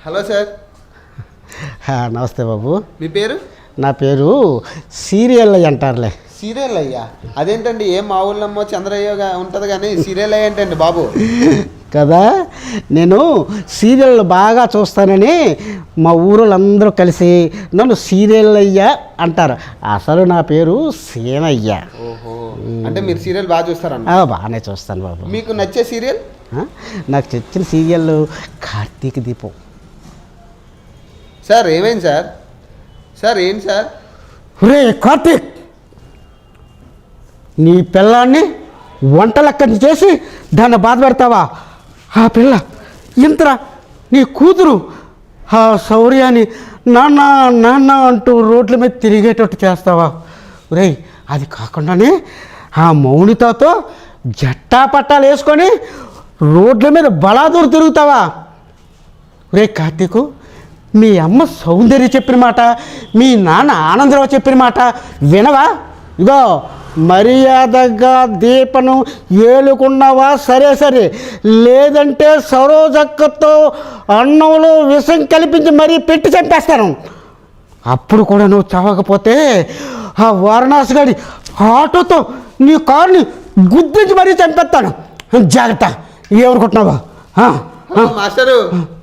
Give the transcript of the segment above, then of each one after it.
Hello sir. నమస్తే బాబు. మీ పేరు? నా పేరు సీరియల్ అంటారులే. సీరియల్ అయ్యా? అదేంటండి, ఏం మా ఊళ్ళమ్మో చంద్రయ్యగా ఉంటుంది కానీ సీరియల్ ఏంటండి బాబు? కదా, నేను సీరియల్ బాగా చూస్తానని మా ఊరోళ్ళందరూ కలిసి నన్ను సీరియల్ అయ్యా అంటారు. అసలు నా పేరు సీనయ్య. ఓహో, అంటే మీరు సీరియల్ బాగా చూస్తారన్న? బాగానే చూస్తాను బాబు. మీకు నచ్చే సీరియల్? నాకు నచ్చిన సీరియల్ కార్తీక దీపం. సార్ ఏమైంది సార్? సార్ ఏంటి సార్? రే కార్తీక్, నీ పిల్లాన్ని వంటలక్కడి చేసి దాన్ని బాధ పెడతావా? ఆ పిల్ల ఇంతరా నీ కూతురు ఆ శౌర్యాన్ని నాన్న నాన్న అంటూ రోడ్ల మీద తిరిగేటట్టు చేస్తావా? రే, అది కాకుండానే ఆ మౌనితతో జట్టా పట్టాలు వేసుకొని రోడ్ల మీద బలాదూరు తిరుగుతావా? రే కార్తీకు, మీ అమ్మ సౌందర్య చెప్పిన మాట, మీ నాన్న ఆనందరావు చెప్పిన మాట వినవా? ఇగో మర్యాదగా దీపను ఏలుకున్నావా సరే సరే, లేదంటే సరోజక్కతో అన్నంలో విషం కల్పించి మరీ పెట్టి చంపేస్తాను. అప్పుడు కూడా నువ్వు చావకపోతే ఆ వారణాసి గారి ఆటోతో నీ కారుని గుద్దించి మరీ చంపేస్తాను. జాగ్రత్త. ఎవరుకుంటున్నావా? మాస్టరు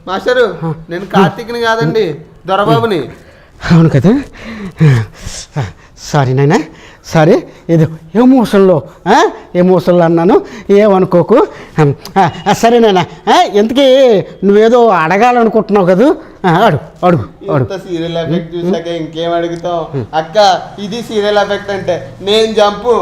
మాస్టరు, నేను కార్తీక్ని కాదండి, దొరబాబుని. అవును కదా, సారీ నాయనా, సారీ. ఏదో ఎమోషన్లో అన్నాను, ఏమనుకోకు. సరే నాయనా, ఇంతకీ నువ్వేదో అడగాలనుకుంటున్నావు కదా, అడుగు అడుగు అడుగు. సీరియల్ ఎఫెక్ట్ చూసాక ఇంకేం అడుగుతావు అక్క? ఇది సీరియల్ ఎఫెక్ట్ అంటే నేను జంపు.